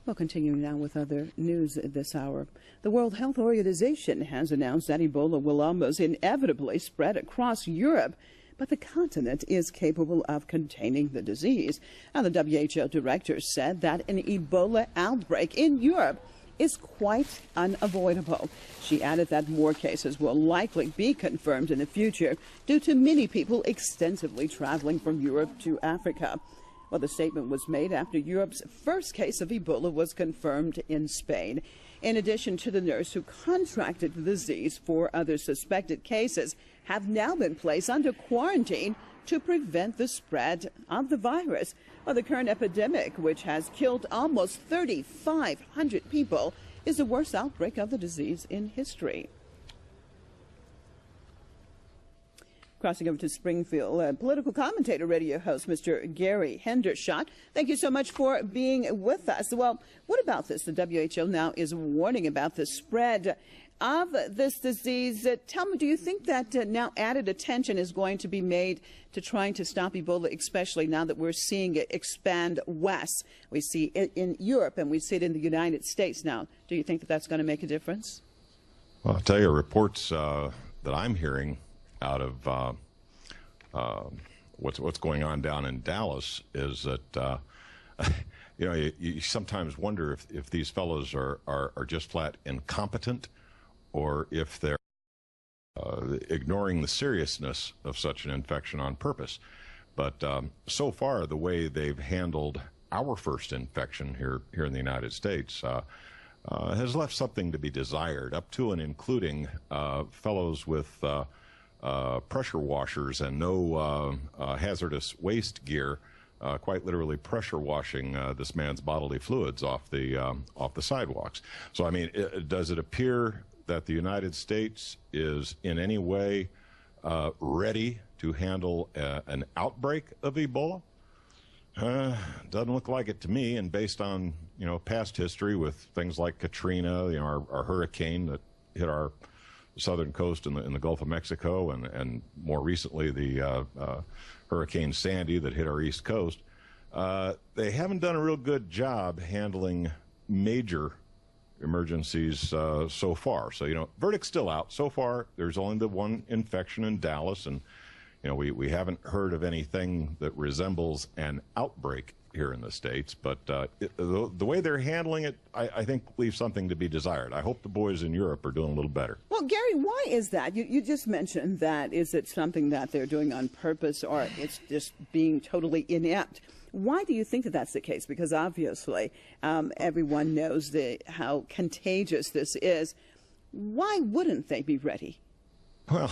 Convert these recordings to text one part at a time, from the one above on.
Well, continuing now with other news this hour. The World Health Organization has announced that Ebola will almost inevitably spread across Europe, but the continent is capable of containing the disease. Now, the WHO director said that an Ebola outbreak in Europe is quite unavoidable. She added that more cases will likely be confirmed in the future due to many people extensively traveling from Europe to Africa. Well, the statement was made after Europe's first case of Ebola was confirmed in Spain. In addition to the nurse who contracted the disease, 4 other suspected cases have now been placed under quarantine to prevent the spread of the virus. Well, the current epidemic, which has killed almost 3,500 people, is the worst outbreak of the disease in history. Crossing over to Springfield, political commentator, radio host, Mr. Gary Hendershot. Thank you so much for being with us. Well, what about this? The WHO now is warning about the spread of this disease. Tell me, do you think that now added attention is going to be made to trying to stop Ebola, especially now that we're seeing it expand west? We see it in Europe and we see it in the United States now. Do you think that that's going to make a difference? Well, I'll tell you, reports that I'm hearing out of what's going on down in Dallas is that you sometimes wonder if these fellows are just flat incompetent, or if they're ignoring the seriousness of such an infection on purpose. But so far, the way they've handled our first infection here in the United States has left something to be desired, up to and including fellows with pressure washers and no hazardous waste gear, quite literally pressure washing this man's bodily fluids off the sidewalks. So, I mean, does it appear that the United States is in any way ready to handle an outbreak of Ebola? Doesn't look like it to me, and based on past history with things like Katrina, our hurricane that hit our southern coast in the Gulf of Mexico, and more recently the Hurricane Sandy that hit our east coast, they haven't done a real good job handling major emergencies so far. So, verdict's still out. So far, there's only the one infection in Dallas, and we haven't heard of anything that resembles an outbreak here in the States, but the way they're handling it, I think, leaves something to be desired. I hope the boys in Europe are doing a little better. Well, Gary, why is that? You just mentioned that. Is it something that they're doing on purpose, or it's just being totally inept? Why do you think that that's the case? Because obviously everyone knows how contagious this is. Why wouldn't they be ready? Well,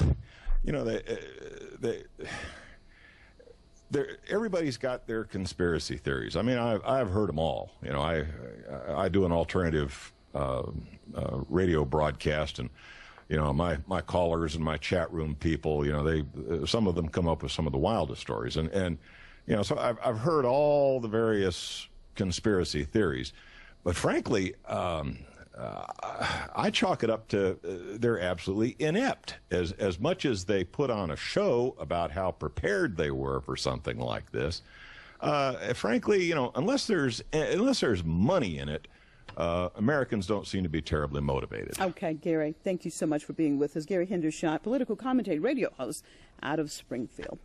everybody's got their conspiracy theories. I mean, I've heard them all. I do an alternative radio broadcast, and my callers and my chat room people, some of them come up with some of the wildest stories, and so I've heard all the various conspiracy theories, but frankly, I chalk it up to they're absolutely inept. As much as they put on a show about how prepared they were for something like this, frankly, unless there's money in it, Americans don't seem to be terribly motivated. Okay, Gary, thank you so much for being with us. Gary Hendershot, political commentator, radio host out of Springfield.